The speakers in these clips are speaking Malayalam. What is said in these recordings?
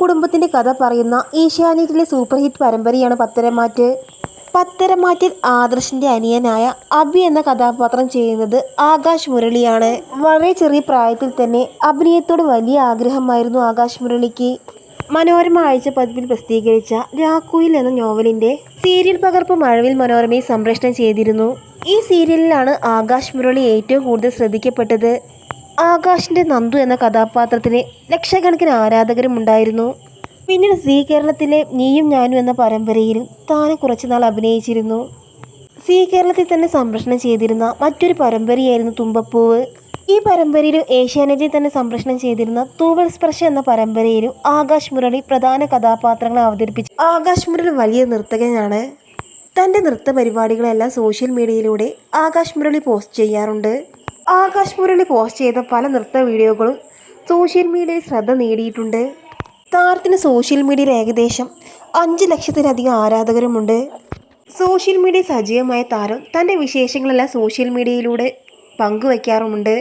കുടുംബത്തിന്റെ കഥ പറയുന്ന ഏഷ്യാനെറ്റിലെ സൂപ്പർ ഹിറ്റ് പരമ്പരയാണ് പത്തരമാറ്റ്. പത്തരമാറ്റിൽ ആദർശിന്റെ അനിയനായ അഭി എന്ന കഥാപാത്രം ചെയ്യുന്നത് ആകാശ് മുരളിയാണ്. വളരെ ചെറിയ പ്രായത്തിൽ തന്നെ അഭിനയത്തോട് വലിയ ആഗ്രഹമായിരുന്നു ആകാശ് മുരളിക്ക്. മനോരമ ആഴ്ചപ്പതിപ്പിൽ പ്രസിദ്ധീകരിച്ച രാക്കുയിൽ എന്ന നോവലിന്റെ സീരിയൽ പകർപ്പ് മഴവിൽ മനോരമയിൽ സംപ്രേഷണം ചെയ്തിരുന്നു. ഈ സീരിയലിലാണ് ആകാശ് മുരളി ഏറ്റവും കൂടുതൽ ശ്രദ്ധിക്കപ്പെട്ടത്. ആകാശിന്റെ നന്ദു എന്ന കഥാപാത്രത്തിന് ലക്ഷക്കണക്കിന് ആരാധകരും ഉണ്ടായിരുന്നു. പിന്നീട് സീ കേരളത്തിലെ നീയും ഞാനും എന്ന പരമ്പരയിലും താനെ കുറച്ചുനാൾ അഭിനയിച്ചിരുന്നു. സീ കേരളത്തിൽ തന്നെ സംപ്രേഷണം ചെയ്തിരുന്ന മറ്റൊരു പരമ്പരയായിരുന്നു തുമ്പപ്പൂവ്. ഈ പരമ്പരയിലും ഏഷ്യാനെറ്റിൽ തന്നെ സംപ്രേഷണം ചെയ്തിരുന്ന തൂവൽ സ്പർശം എന്ന പരമ്പരയിലും ആകാശ് മുരളി പ്രധാന കഥാപാത്രങ്ങളെ അവതരിപ്പിച്ചു. ആകാശ് മുരളി വലിയ നർത്തകനാണ്. തൻ്റെ നൃത്ത പരിപാടികളെല്ലാം സോഷ്യൽ മീഡിയയിലൂടെ ആകാശ് മുരളി പോസ്റ്റ് ചെയ്യാറുണ്ട്. ആകാശ് മുരളി പോസ്റ്റ് ചെയ്ത പല നൃത്ത വീഡിയോകളും സോഷ്യൽ മീഡിയയിൽ ശ്രദ്ധ നേടിയിട്ടുണ്ട്. താരത്തിന് സോഷ്യൽ മീഡിയയിൽ ഏകദേശം 5 ലക്ഷത്തിലധികം ആരാധകരുമുണ്ട്. സോഷ്യൽ മീഡിയ സജീവമായ താരം തൻ്റെ വിശേഷങ്ങളെല്ലാം സോഷ്യൽ മീഡിയയിലൂടെ പങ്കുവയ്ക്കാറുമുണ്ട്.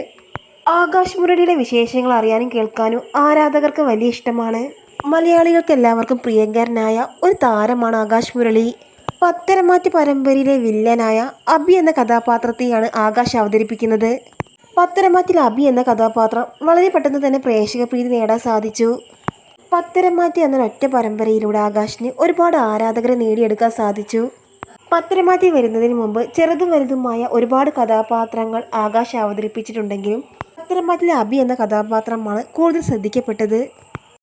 ആകാശ് മുരളിയുടെ വിശേഷങ്ങൾ അറിയാനും കേൾക്കാനും ആരാധകർക്ക് വലിയ ഇഷ്ടമാണ്. മലയാളികൾക്ക് എല്ലാവർക്കും പ്രിയങ്കരനായ ഒരു താരമാണ് ആകാശ് മുരളി. പത്തരമാറ്റ് പരമ്പരയിലെ വില്ലനായ അഭി എന്ന കഥാപാത്രത്തെയാണ് ആകാശ് അവതരിപ്പിക്കുന്നത്. പത്തരമാറ്റിൽ അഭി എന്ന കഥാപാത്രം വളരെ പെട്ടെന്ന് തന്നെ പ്രേക്ഷക പ്രീതി നേടാൻ സാധിച്ചു. പത്തരമാറ്റ് എന്ന ഒറ്റ പരമ്പരയിലൂടെ ആകാശിന് ഒരുപാട് ആരാധകരെ നേടിയെടുക്കാൻ സാധിച്ചു. പത്തരമാറ്റ് വരുന്നതിന് മുമ്പ് ചെറുതും വലുതുമായ ഒരുപാട് കഥാപാത്രങ്ങൾ ആകാശ് അവതരിപ്പിച്ചിട്ടുണ്ടെങ്കിലും പത്തരമാറ്റിലെ അഭി എന്ന കഥാപാത്രമാണ് കൂടുതൽ ശ്രദ്ധിക്കപ്പെട്ടത്.